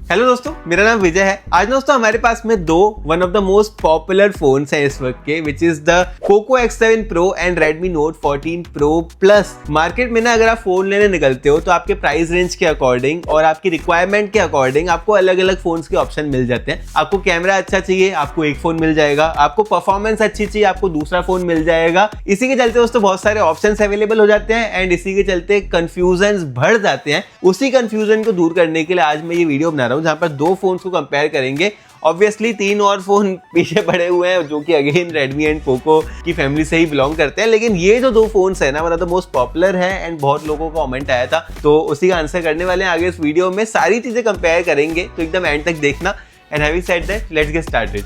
Hello दोस्तों, मेरा नाम विजय है। आज दोस्तों हमारे पास में दो one of the most popular phones हैं इस वक्त के, which is the Poco X7 Pro and Redmi Note 14 Pro Plus। Market में ना अगर आप फोन लेने निकलते हो तो आपके प्राइस रेंज के अकॉर्डिंग और आपकी रिक्वायरमेंट के अकॉर्डिंग आपको अलग अलग फोन्स के ऑप्शन मिल जाते हैं। आपको कैमरा अच्छा चाहिए, आपको एक फोन मिल जाएगा। आपको परफॉर्मेंस अच्छी चाहिए, आपको दूसरा फोन मिल जाएगा। इसी के चलते दोस्तों बहुत सारे ऑप्शन अवेलेबल हो जाते हैं एंड इसी के चलते कंफ्यूजन बढ़ जाते हैं। उसी कंफ्यूजन को दूर करने के लिए आज मैं ये वीडियो बना रहा हूँ जहां पर दो फोन्स को कंपेयर करेंगे। ऑब्वियसली तीन और फोन पीछे पड़े हुए हैं जो कि अगेन रेडमी एंड पोको की फैमिली से ही बिलोंग करते हैं, लेकिन ये जो दो फोन्स है ना one of the most popular है एंड बहुत लोगों का कमेंट आया था, तो उसी का आंसर करने वाले हैं आगे इस वीडियो में। सारी चीजें कंपेयर करेंगे तो एकदम एंड तक देखना। And having said that, let's get started.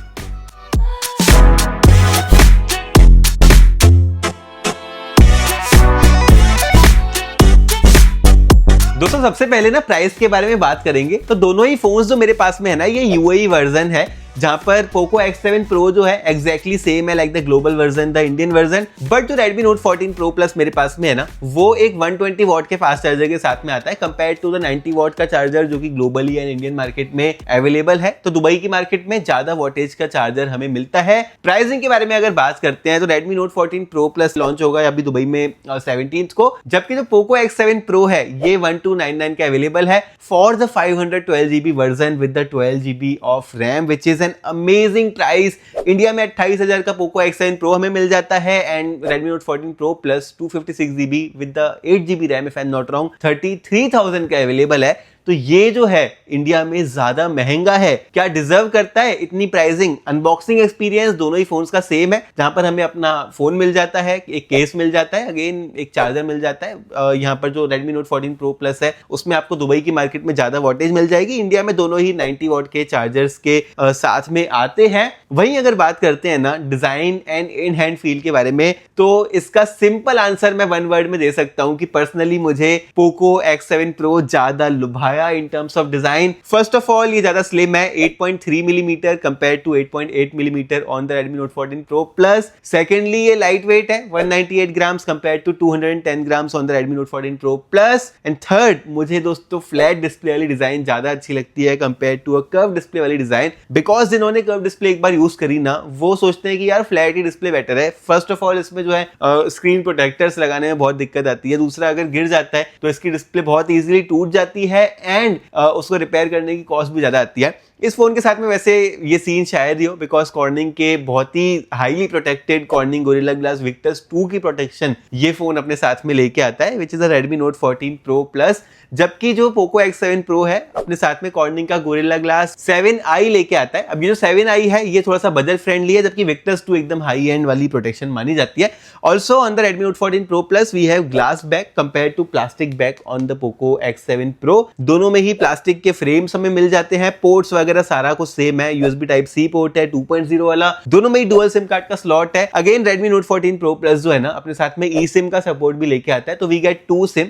दोस्तों सबसे पहले ना प्राइस के बारे में बात करेंगे तो दोनों ही फोन्स जो मेरे पास में है ना ये यूएई वर्जन है, जहां पर पोको X7 Pro जो है एग्जैक्टली सेम है like the global version, the Indian version. But जो Redmi Note 14 Pro Plus मेरे पास में है ना वो एक 120 वॉट के फास्ट चार्जर के साथ में आता है कंपेयर टू द 90 वॉट का चार्जर जो कि ग्लोबली एंड इंडियन मार्केट में अवेलेबल है। तो दुबई की मार्केट में ज्यादा वोटेज का चार्जर हमें मिलता है। प्राइसिंग के बारे में अगर बात करते हैं तो Redmi Note 14 Pro Plus launch होगा अभी दुबई में 17th को, जबकि जो पोको X7 Pro है ये 1299 का अवेलेबल है for the 512GB version with the 12GB of RAM, which is an amazing price. India में 28,000 का पोको X7 Pro हमें मिल जाता है and Redmi Note 14 Pro Plus 256GB with the 8GB RAM if I am not wrong 33,000 का available है। तो ये जो है इंडिया में ज्यादा महंगा है। क्या डिजर्व करता है इतनी प्राइसिंग? अनबॉक्सिंग एक्सपीरियंस दोनों ही फोन्स का सेम है, जहां पर हमें अपना फोन मिल जाता है, एक केस मिल जाता है, अगेन एक चार्जर मिल जाता है। यहाँ पर जो Redmi Note 14 Pro Plus है उसमें आपको दुबई की मार्केट में ज्यादा वोटेज मिल जाएगी। इंडिया में दोनों ही 90 वॉट के चार्जर्स के साथ में आते हैं। वहीं अगर बात करते हैं ना design and in hand feel के बारे में, तो इसका सिंपल आंसर मैं वन वर्ड में दे सकता हूं कि पर्सनली मुझे पोको X7 Pro ज्यादा लुभाया in terms of design. First of all ये ज्यादा स्लिम है 8.3 millimetre compare to 8.8 millimetre on the Redmi Note 14 Pro Plus। Secondly ये लाइट वेट है 198 grams compare to 210 grams on the Redmi Note 14 Pro Plus। And third, मुझे दोस्तों flat display वाली design ज्यादा अच्छी लगती है compare to a curve display वाली डिजाइन, बिकॉज जिन्होंने कर्व डिस्प्ले एक बार यूज करी ना वो सोचते हैं कि यार फ्लैट ही डिस्प्ले बेटर है। फर्स्ट ऑफ ऑल इसमें जो है स्क्रीन प्रोटेक्टर्स लगाने में बहुत दिक्कत आती है। दूसरा, अगर गिर जाता है तो इसकी डिस्प्ले बहुत इजीली टूट जाती है एंड उसको रिपेयर करने की कॉस्ट भी ज्यादा आती है। इस फोन के साथ में वैसे ये सीन शायद ही हो, बिकॉज कॉर्निंग के बहुत ही highly protected Corning Gorilla Glass Victus 2 की प्रोटेक्शन ये फोन अपने साथ में लेके आता है, which is a Redmi Note 14 Pro Plus। जबकि जो पोको X7 Pro है अपने साथ में कॉर्निंग का गोरिल्ला ग्लास 7i लेके आता है। अब ये जो 7i है ये थोड़ा सा बजट फ्रेंडली है, जबकि विक्टस 2 एकदम हाई एंड वाली प्रोटेक्शन मानी जाती है। Also on the Redmi Note 14 Pro Plus we have glass back compare to plastic back on the Poco X7 Pro। दोनों में ही प्लास्टिक के फ्रेम्स हमें मिल जाते हैं। पोर्ट्स वगैरह सारा कुछ सेम है। USB Type-C पोर्ट है 2.0 वाला। दोनों में ही डुअल सिम कार्ड का स्लॉट है। Again Redmi Note 14 Pro Plus जो है ना अपने साथ में ई सिम का सपोर्ट भी लेके आता है, तो वी गेट 2 सिम।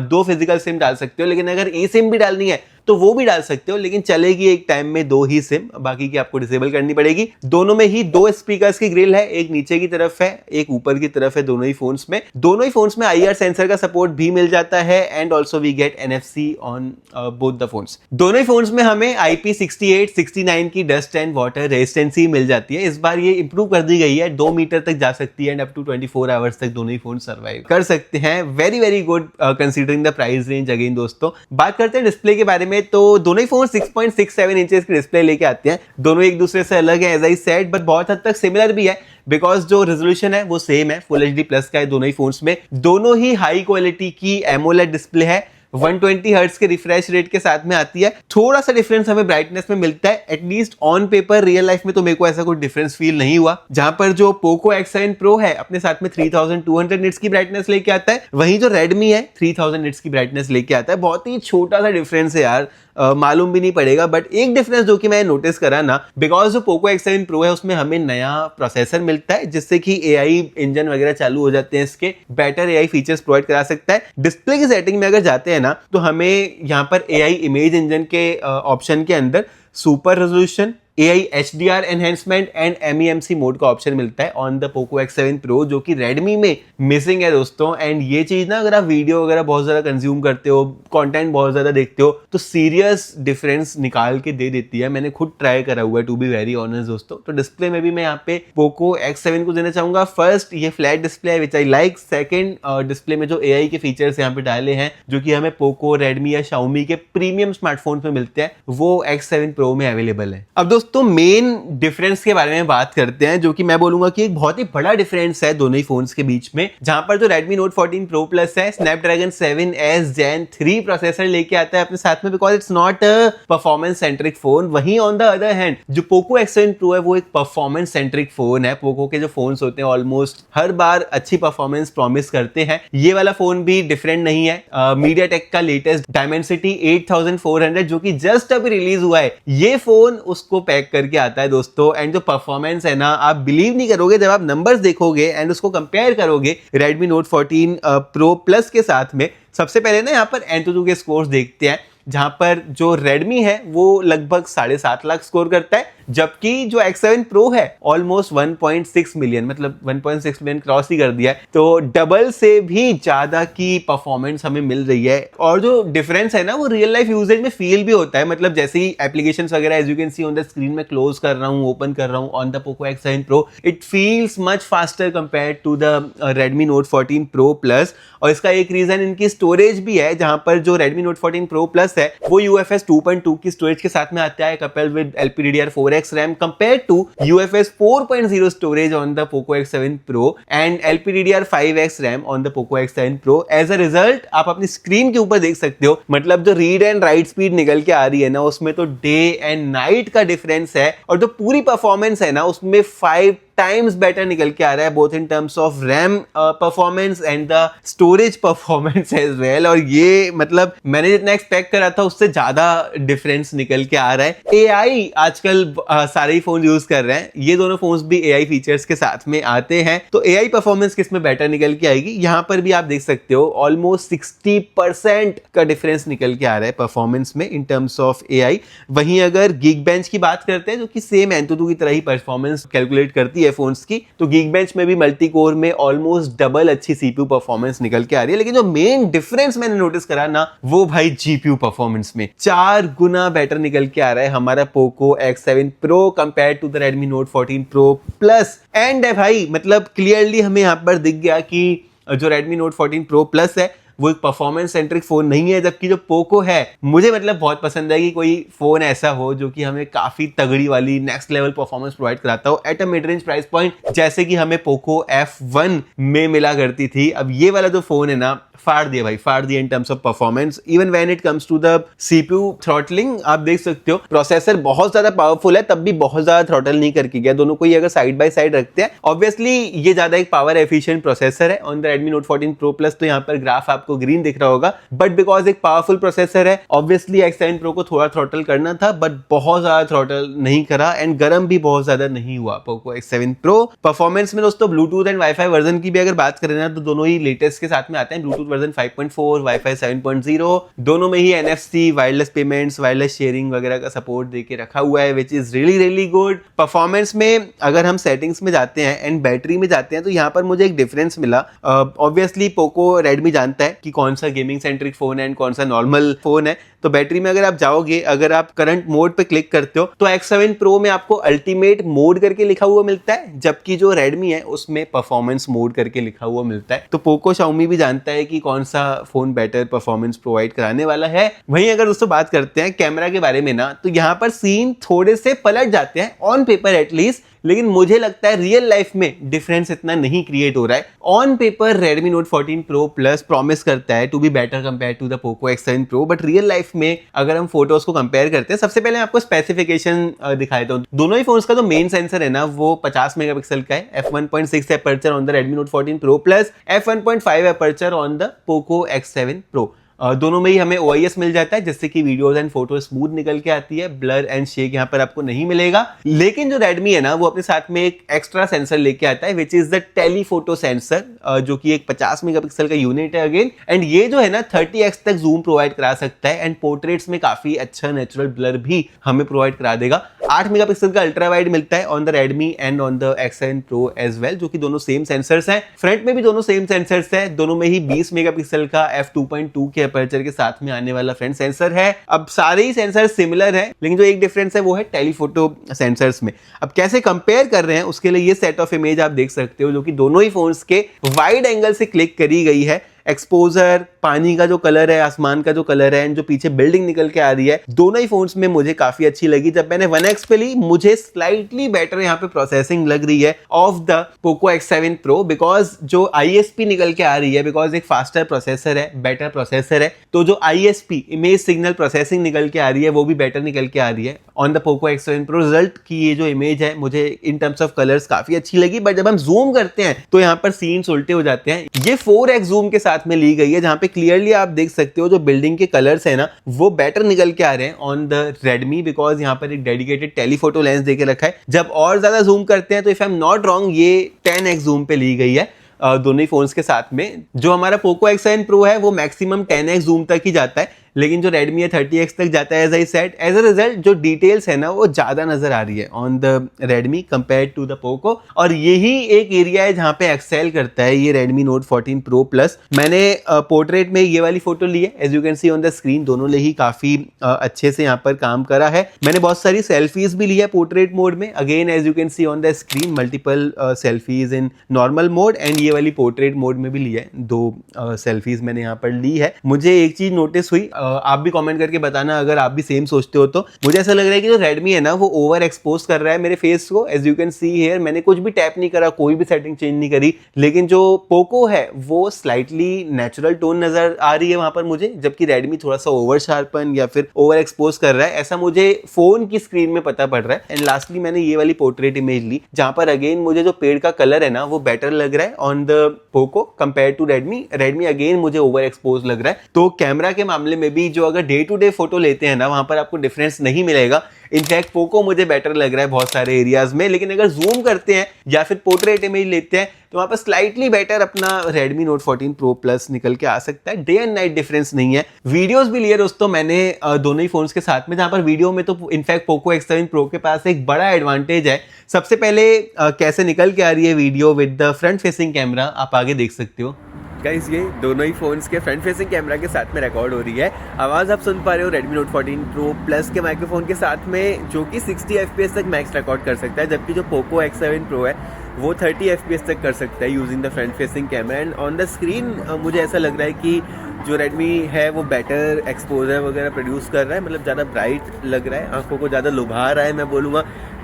2 फिजिकल सिम डाल सकते हो, लेकिन अगर ई सिम भी डालनी है तो वो भी डाल सकते हो, लेकिन चलेगी एक टाइम में 2 ही सिम, बाकी की आपको डिसेबल करनी पड़ेगी। दोनों में ही 2 स्पीकर्स की ग्रिल है, एक नीचे की तरफ है एक ऊपर की तरफ है। दोनों ही फोन्स में IR सेंसर का सपोर्ट भी मिल जाता है and also we get NFC on both the phones. दोनों ही फोन्स में हमें IP68 69 की डस्ट एंड वाटर रेजिस्टेंसी मिल जाती है। इस बार ये इंप्रूव कर दी गई है, 2 मीटर तक जा सकती है एंड अप टू 24 आवर्स तक दोनों ही फोन सर्वाइव कर सकते हैं। Very very good considering the price range. Again दोस्तों बात करते हैं डिस्प्ले के बारे में, तो दोनों ही फोन 6.67 इंचेस की डिस्प्ले लेके आते हैं। दोनों एक दूसरे से अलग है एज आई सेड, बट बहुत हद तक सिमिलर भी है, बिकॉज जो रेजोल्यूशन है वो सेम है, फुल HD प्लस का है दोनों ही फोन्स में। दोनों ही हाई क्वालिटी की एमोलेड डिस्प्ले है, 120 हर्ट्ज के रिफ्रेश रेट के साथ में आती है। थोड़ा सा डिफरेंस हमें ब्राइटनेस में मिलता है, at least on paper. Real life में तो मेरे को ऐसा कोई डिफरेंस फील नहीं हुआ। जहां पर जो पोको X7 Pro है अपने साथ में 3200 निट्स की ब्राइटनेस लेके आता है, वहीं जो Redmi है 3000 निट्स की ब्राइटनेस लेके आता है। बहुत ही छोटा सा डिफरेंस है यार, मालूम भी नहीं पड़ेगा। बट एक डिफरेंस जो कि मैं नोटिस करा ना, बिकॉज जो पोको X7 Pro है उसमें हमें नया प्रोसेसर मिलता है जिससे कि AI इंजन वगैरह चालू हो जाते हैं, इसके बेटर AI फीचर्स प्रोवाइड करा सकता है। डिस्प्ले की सेटिंग में अगर जाते हैं ना तो हमें यहाँ पर AI इमेज इंजन के ऑप्शन के अंदर super resolution, AI HDR enhancement and MEMC mode का ऑप्शन मिलता है on the Poco X7 Pro, जो कि Redmi में मिसिंग है दोस्तों। एंड ये चीज ना, अगर आप वीडियो वगैरह बहुत ज्यादा कंज्यूम करते हो, कंटेंट बहुत ज्यादा देखते हो, तो सीरियस डिफरेंस निकाल के दे देती है। मैंने खुद ट्राई करा हुआ है, टू बी वेरी ऑनेस्ट दोस्तों। तो डिस्प्ले में भी मैं यहाँ पे Poco X7 को देना चाहूंगा फर्स्ट ये फ्लैट डिस्प्ले है विच आई लाइक। सेकंड, डिस्प्ले में जो AI के फीचर्स यहाँ पे डाले हैं जो कि हमें Poco, Redmi या Xiaomi के प्रीमियम स्मार्टफोन में मिलते हैं, वो X7 Pro में अवेलेबल है। अब दोस्तों मेन डिफरेंस के बारे में बात करते हैं, जो कि मैं बोलूंगा कि एक बहुत ही बड़ा डिफरेंस है दोनों ही फोन्स के बीच में। जहां पर जो Redmi Note 14 Pro Plus है, Snapdragon 7S Gen 3 प्रोसेसर लेके आता है अपने साथ में, because it's not a performance centric phone. वहीं ऑन द अदर हैंड जो Poco X7 Pro है वो एक परफॉर्मेंस सेंट्रिक फोन है। Poco के जो फोन्स होते हैं ऑलमोस्ट हर बार अच्छी परफॉर्मेंस प्रॉमिस करते हैं, ये वाला फोन भी डिफरेंट नहीं है। MediaTek का लेटेस्ट Dimensity 8400 जो कि जस्ट अभी रिलीज हुआ है, ये फोन उसको पैक करके आता है दोस्तों। एंड जो परफॉर्मेंस है ना, आप बिलीव नहीं करोगे जब आप नंबर्स देखोगे एंड उसको कंपेयर करोगे Redmi Note 14 Pro Plus के साथ में। सबसे पहले ना यहाँ पर Antutu के स्कोर्स देखते हैं, जहां पर जो Redmi है वो लगभग 7.5 लाख स्कोर करता है, जबकि जो X7 Pro है ऑलमोस्ट 1.6 मिलियन, मतलब 1.6 मिलियन क्रॉस ही कर दिया है। तो डबल से भी ज्यादा की परफॉर्मेंस हमें मिल रही है। और जो डिफरेंस है ना, वो रियल लाइफ यूजेज में फील भी होता है। मतलब जैसे ही एप्लीकेशंस वगैरह as you can see on the screen में क्लोज कर रहा हूँ, ओपन कर रहा हूँ on the Poco X7 Pro, it feels much faster compared to the Redmi Note 14 Pro Plus। और इसका एक रीजन इनकी स्टोरेज भी है, जहां पर जो Redmi Note 14 Pro Plus है वो UFS 2.2 की स्टोरेज के साथ में आता है, coupled with LPDDR4X RAM compared to UFS 4.0 storage on the Poco X7 Pro and LPDDR5X RAM on the Poco X7 Pro। As a result आप अपनी स्क्रीन के ऊपर देख सकते हो, मतलब जो रीड एंड राइट स्पीड निकल के आ रही है ना, उसमें तो डे एंड नाइट का डिफरेंस है। और जो पूरी परफॉर्मेंस है ना, उसमें 5 टाइम्स बेटर निकल के आ रहा है, both in terms of RAM performance and the storage performance as well. और ये मतलब मैंने जितना एक्सपेक्ट करा था उससे ज्यादा डिफरेंस निकल के आ रहा है। AI आजकल सारे ही फोन यूज कर रहे हैं, ये दोनों फोन्स भी AI फीचर्स के साथ में आते हैं। तो AI परफॉर्मेंस किसमें बेटर निकल के आएगी, यहां पर भी आप देख सकते हो ऑलमोस्ट 60% का डिफरेंस निकल के आ रहा है परफॉर्मेंस में इन टर्म्स ऑफ AI। वहीं अगर Geekbench की बात करते हैं, जो कि सेम Antutu की तरह ही परफॉर्मेंस कैलकुलेट करती है फोन्स की, तो Geekbench में भी मल्टी कोर में ऑलमोस्ट डबल अच्छी CPU परफॉर्मेंस निकल के आ रही है। लेकिन जो मेन डिफरेंस मैंने नोटिस करा ना, वो भाई GPU परफॉर्मेंस में 4 गुना बेटर निकल के आ रहा है हमारा Poco X7 Pro compare to the Redmi Note 14 Pro Plus। And भाई मतलब क्लियरली हमें यहाँ पर दिख गया कि जो Redmi Note 14 Pro Plus है वो एक परफॉर्मेंस सेंट्रिक फोन नहीं है, जबकि जो पोको है मुझे मतलब बहुत पसंद है कि कोई फोन ऐसा हो जो कि हमें काफी तगड़ी वाली नेक्स्ट लेवल परफॉर्मेंस प्रोवाइड कराता हो at a mid range price point, जैसे कि हमें पोको F1 में मिला करती थी। अब ये वाला जो फोन है ना, फाड़ दिया भाई, फाड़ दिया in terms of performance. Even when it comes to the CPU throttling, आप देख सकते हो प्रोसेसर बहुत ज्यादा पावरफुल है, तब भी बहुत ज्यादा थ्रॉटल नहीं करके गया। दोनों को ही अगर साइड बाय साइड रखते हैं, ऑब्वियसली ये ज्यादा एक पावर एफिशिएंट प्रोसेसर है on the Redmi Note 14 Pro Plus। तो यहाँ पर ग्राफ आपको ग्रीन दिख रहा होगा, बट बिकॉज एक पावरफुल प्रोसेसर है, ऑब्वियसली X7 Pro को थोड़ा थ्रॉटल करना था, बट बहुत ज्यादा थ्रॉटल नहीं करा एंड गर्म भी बहुत ज्यादा नहीं हुआ Poco X7 Pro। परफॉर्मेंस में दोस्तों ब्लूटूथ एंड वाईफाई वर्जन की भी अगर बात करें ना, तो दोनों ही लेटेस्ट के साथ में आते हैं। ब्लूटूथ वर्जन 5.4, वाईफाई 7.0, दोनों में ही NFC, wireless payments, wireless sharing वगैरह का सपोर्ट देके रखा हुआ है, which is really really good. Performance में अगर हम सेटिंग्स में जाते हैं एंड बैटरी में जाते हैं, तो यहाँ पर मुझे एक डिफरेंस मिला। ऑब्वियसली पोको रेडमी जानता है कि कौन सा गेमिंग सेंट्रिक फोन है एंड कौन सा नॉर्मल फोन है। तो बैटरी में अगर आप जाओगे, अगर आप करंट मोड पे क्लिक करते हो, तो X7 Pro में आपको अल्टीमेट मोड करके लिखा हुआ मिलता है, जबकि जो रेडमी है उसमें परफॉर्मेंस मोड करके लिखा हुआ मिलता है। तो पोको Xiaomi भी जानता है कि कौन सा फोन बेटर परफॉर्मेंस प्रोवाइड कराने वाला है। वहीं अगर दोस्तों बात करते हैं कैमरा के बारे में ना, तो यहाँ पर सीन थोड़े से पलट जाते हैं ऑन पेपर एटलीस्ट, लेकिन मुझे लगता है रियल लाइफ में डिफरेंस इतना नहीं क्रिएट हो रहा है। On paper Redmi Note 14 Pro Plus promise करता है to be better compare to the Poco X7 Pro, but real life में अगर हम फोटोज को कंपेयर करते हैं, सबसे पहले मैं आपको स्पेसिफिकेशन दिखा देता हूं। दोनों ही फोन्स का जो मेन सेंसर है ना, वो 50 मेगापिक्सल का है, f1.6 aperture on the Redmi Note 14 Pro Plus, f1.5 aperture on the Poco X7 Pro। दोनों में ही हमें OIS मिल जाता है, जिससे कि वीडियोस एंड फोटो स्मूथ निकल के आती है। ब्लर एंड शेक यहाँ पर आपको नहीं मिलेगा। लेकिन जो रेडमी है ना, वो अपने साथ में एक एक्स्ट्रा सेंसर लेके आता है, which is the telephoto sensor, जो कि एक 50 मेगापिक्सल का यूनिट है अगेन। एंड ये जो है ना 30x तक जूम प्रोवाइड करा सकता है एंड पोर्ट्रेट्स में काफी अच्छा नेचुरल ब्लर भी हमें प्रोवाइड करा देगा। 8 मेगापिक्सल का अल्ट्रा वाइड मिलता है on the Redmi and on the X7 Pro as well, जो कि दोनों सेम सेंसर्स हैं। फ्रंट में भी दोनों सेम सेंसर्स हैं, दोनों में ही 20 मेगापिक्सल का f2.2 के अपर्चर के साथ में आने वाला फ्रंट सेंसर है। अब सारे ही सेंसर सिमिलर है, लेकिन जो एक डिफरेंस है वो है टेलीफोटो सेंसर्स में। अब कैसे कंपेयर कर रहे हैं उसके लिए ये सेट ऑफ इमेज आप देख सकते हो, जो कि दोनों ही फोन्स के वाइड एंगल से क्लिक करी गई है। एक्सपोजर, पानी का जो कलर है, आसमान का जो कलर है, एंड जो पीछे बिल्डिंग निकल के आ रही है, दोनों ही फोन्स में मुझे काफी अच्छी लगी। जब मैंने 1x पे ली, मुझे स्लाइटली बेटर यहाँ पे प्रोसेसिंग लग रही है of the Poco X7 Pro, because जो ISP निकल के आ रही है, बिकॉज एक फास्टर प्रोसेसर है, बेटर प्रोसेसर है, तो जो ISP इमेज सिग्नल प्रोसेसिंग निकल के आ रही है वो भी बेटर निकल के आ रही है on the Poco X7 Pro। Result की ये जो इमेज है मुझे इन टर्म्स ऑफ कलर्स काफी अच्छी लगी, बट जब हम जूम करते हैं तो यहाँ पर सीन्स उल्टे हो जाते हैं। ये 4x जूम के साथ में ली गई है, जहां पे क्लियरली आप देख सकते हो जो बिल्डिंग के कलर्स है ना वो बेटर निकल के आ रहे हैं ऑन द Redmi, बिकॉज यहाँ पर एक डेडिकेटेड टेलीफोटो लेंस देके रखा है। जब और ज्यादा जूम करते हैं तो if I am not wrong ये 10x जूम पे ली गई है दोनों ही फोन्स के साथ में। जो हमारा पोको X7 Pro है वो मैक्सिमम 10x जूम तक ही जाता है, लेकिन जो Redmi है 30x तक जाता है as I said. As a result जो डिटेल्स है ना वो ज्यादा नजर आ रही है on the Redmi compared to the Poco, और यही एक एरिया है जहां पे एक्सेल करता है ये Redmi Note 14 Pro Plus। मैंने पोर्ट्रेट में ये वाली फोटो ली है, as you can see on the screen, दोनों ने ही काफी अच्छे से यहाँ पर काम करा है। मैंने बहुत सारी सेल्फीज भी ली है पोर्ट्रेट मोड में, again as you can see on the screen multiple selfies in normal mode, and ये वाली पोर्ट्रेट मोड में भी ली है। 2 सेल्फीज मैंने यहाँ पर ली है। मुझे एक चीज नोटिस हुई, आप भी कमेंट करके बताना अगर आप भी सेम सोचते हो तो। मुझे ऐसा लग रहा है कि जो Redmi है ना वो ओवर एक्सपोज कर रहा है मेरे फेस को, as you can see here. मैंने कुछ भी टैप नहीं करा, कोई भी सेटिंग चेंज नहीं करी, लेकिन जो पोको है वो स्लाइटली नेचुरल टोन नजर आ रही है वहां पर मुझे, जबकि Redmi थोड़ा सा ओवर शार्पन या फिर ओवर एक्सपोज कर रहा है, ऐसा मुझे फोन की स्क्रीन में पता पड़ रहा है। एंड लास्टली मैंने ये वाली पोर्ट्रेट इमेज ली, जहां पर अगेन मुझे जो पेड़ का कलर है ना वो बेटर लग रहा है on the Poco compare to Redmi again मुझे ओवर एक्सपोज लग रहा है। तो कैमरा के मामले में भी जो अगर डे टू डे फोटो लेते हैं ना वहां पर आपको डिफरेंस नहीं मिलेगा। इनफैक्ट पोको मुझे बेटर लग रहा है बहुत सारे एरियाज में, लेकिन अगर जूम करते हैं या फिर पोर्ट्रेट इमेज लेते हैं तो वहां पर स्लाइटली बेटर अपना Redmi Note 14 Pro Plus निकल के आ सकता है। डे एंड नाइट डिफरेंस नहीं है। वीडियोस भी लिए दोस्तों मैंने दोनों ही फोन्स के साथ में, जहां पर वीडियो में तो इनफैक्ट पोको X7 Pro के पास एक बड़ा एडवांटेज है। सबसे पहले कैसे निकल के आ रही है video with the front facing camera, आप आगे देख सकते हो गाइस, ये दोनों ही फोन्स के फ्रंट फेसिंग कैमरा के साथ में रिकॉर्ड हो रही है। आवाज आप सुन पा रहे हो Redmi Note 14 Pro Plus के माइक्रोफोन के साथ में, जो कि 60 FPS तक मैक्स रिकॉर्ड कर सकता है, जबकि जो पोको X7 Pro है वो 30 FPS तक कर सकता है using the front facing camera. And on the screen मुझे ऐसा लग रहा है कि जो Redmi है वो बेटर एक्सपोजर वगैरह प्रोड्यूस कर रहा है, मतलब ज़्यादा ब्राइट लग रहा है, आंखों को ज़्यादा लुभा रहा है। मैं बोलूँगा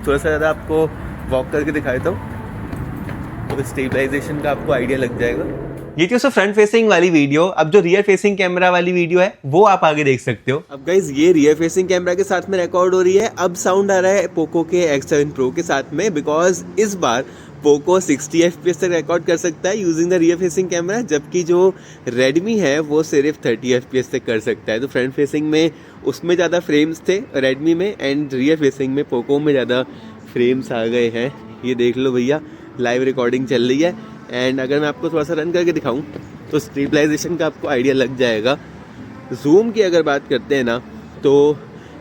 थोड़ा सा ज़्यादा आपको वॉक करके दिखा देता हूँ तो स्टेबलाइजेशन का आपको आइडिया लग जाएगा। ये थी फ्रंट फेसिंग वाली वीडियो। अब जो रियर फेसिंग कैमरा वाली वीडियो है वो आप आगे देख सकते हो। अब गाइस ये रियर फेसिंग कैमरा के साथ में रिकॉर्ड हो रही है। अब साउंड आ रहा है पोको के X7 Pro के साथ में, बिकॉज इस बार पोको 60 FPS तक रिकॉर्ड कर सकता है using the rear facing camera, जबकि जो Redmi है वो सिर्फ 30 FPS तक कर सकता है। तो फ्रंट फेसिंग में उसमें ज़्यादा फ्रेम्स थे Redmi में, एंड रियर फेसिंग में पोको में ज़्यादा फ्रेम्स आ गए हैं। ये देख लो भैया, लाइव रिकॉर्डिंग चल रही है। एंड अगर मैं आपको थोड़ा सा रन करके दिखाऊं तो स्टेबलाइजेशन का आपको आइडिया लग जाएगा। जूम की अगर बात करते हैं ना तो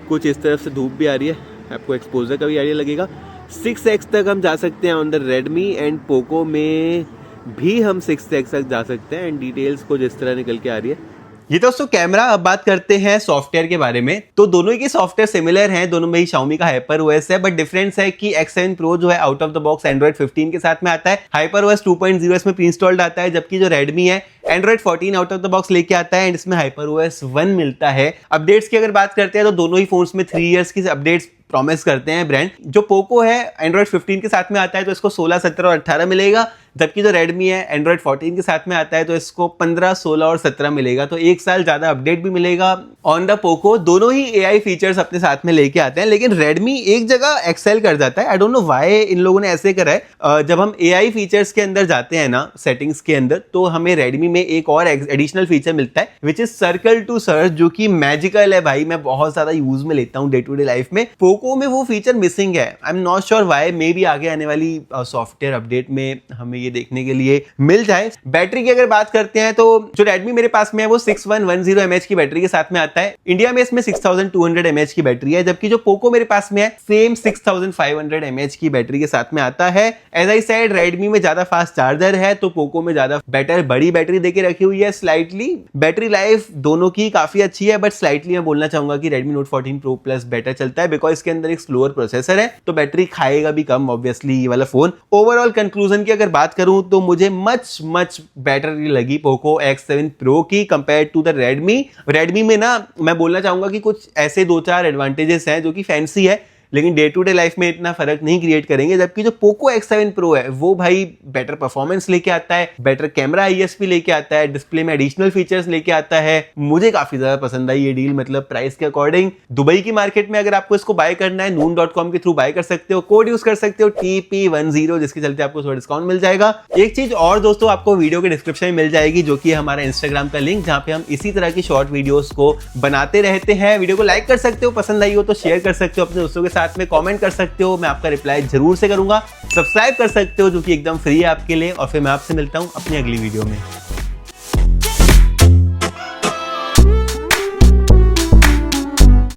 कुछ इस तरफ से धूप भी आ रही है, आपको एक्सपोजर का भी आइडिया लगेगा। 6x तक हम जा सकते हैं on the Redmi, and Poco में भी हम 6x तक जा सकते हैं। एंड डिटेल्स को जिस तरह निकल के आ रही है ये दोस्तों कैमरा। अब बात करते हैं सॉफ्टवेयर के बारे में, तो दोनों ही के सॉफ्टवेयर सिमिलर हैं, दोनों में ही Xiaomi का HyperOS है, बट डिफरेंस है कि X7 Pro जो है out of the box Android 15 के साथ में आता है, HyperOS 2.0 इसमें प्री इंस्टॉल्ड आता है, जबकि जो Redmi है Android 14 out of the box लेके आता है, एंड इसमें HyperOS 1 मिलता है। अपडेट्स की अगर बात करते हैं तो दोनों ही फोन्स में 3 इयर्स की अपडेट्स प्रॉमिस करते हैं ब्रांड। जो पोको है Android 15 के साथ में आता है तो इसको 16, 17 और 18 मिलेगा, जबकि जो Redmi है Android 14 के साथ में आता है तो इसको 15, 16 और 17 मिलेगा। तो 1 साल ज्यादा अपडेट भी मिलेगा ऑन द पोको। दोनों ही AI फीचर्स अपने साथ में लेके आते हैं, लेकिन Redmi एक जगह एक्सेल कर जाता है। I don't know why in लोगों ने ऐसे करा है। जब हम AI फीचर्स के अंदर जाते हैं ना सेटिंग्स के अंदर, तो हमें Redmi में एक और एडिशनल फीचर मिलता है which is circle to search, जो कि मैजिकल है भाई। मैं बहुत ज्यादा यूज में लेता हूँ डे टू डे लाइफ में। पोको में वो फीचर मिसिंग है, I am not sure why. May be आगे आने वाली सॉफ्टवेयर अपडेट में हमें हमें ये देखने के लिए मिल जाए। बैटरी की अगर बात करते हैं तो जो Redmi मेरे पास में है वो 6110 mAh की बैटरी के साथ में आता है। इंडिया में इसमें 6200 mAh की बैटरी है, जबकि जो पोको मेरे पास में है सेम 6500 mAh की बैटरी के साथ में आता है। एज आई सेड, Redmi में ज्यादा फास्ट चार्जर है तो पोको में ज्यादा बेटर बड़ी बैटरी देके रखी हुई है। स्लाइटली बैटरी लाइफ दोनों की काफी अच्छी है, बट स्लाइटली मैं बोलना चाहूंगा कि Redmi Note 14 Pro Plus better चलता है, बिकॉज इसके अंदर एक स्लोअर प्रोसेसर है तो बैटरी खाएगा भी कम ऑब्वियसली ये वाला फोन। ओवरऑल कंक्लूजन की अगर बात करूं तो मुझे मच बेटर लगी पोको X7 Pro की कंपेयर टू द Redmi में ना मैं बोलना चाहूंगा कि कुछ ऐसे 2-4 एडवांटेजेस हैं जो कि फैंसी है, लेकिन डे टू डे लाइफ में इतना फर्क नहीं क्रिएट करेंगे। जबकि जो पोको X7 Pro है वो भाई बेटर परफॉर्मेंस लेके आता है, बेटर कैमरा ISP लेके आता है, डिस्प्ले में एडिशनल फीचर्स लेके आता है। मुझे काफी ज्यादा पसंद आई ये डील, मतलब प्राइस के अकॉर्डिंग। दुबई की मार्केट में अगर आपको इसको बाय करना है noon.com के थ्रू बाय कर सकते हो, कोड यूज कर सकते हो TP10, जिसके चलते आपको थोड़ा डिस्काउंट मिल जाएगा। एक चीज और दोस्तों, आपको वीडियो के डिस्क्रिप्शन में मिल जाएगी जो कि हमारा इंस्टाग्राम का लिंक, जहां पे हम इसी तरह की शॉर्ट वीडियोस को बनाते रहते हैं। वीडियो को लाइक कर सकते हो, पसंद आई हो तो शेयर कर सकते हो अपने दोस्तों के साथ में, कमेंट कर सकते हो, मैं आपका रिप्लाई जरूर से करूंगा। सब्सक्राइब कर सकते हो जो कि एकदम फ्री है आपके लिए, और फिर मैं आपसे मिलता हूं अपनी अगली वीडियो में।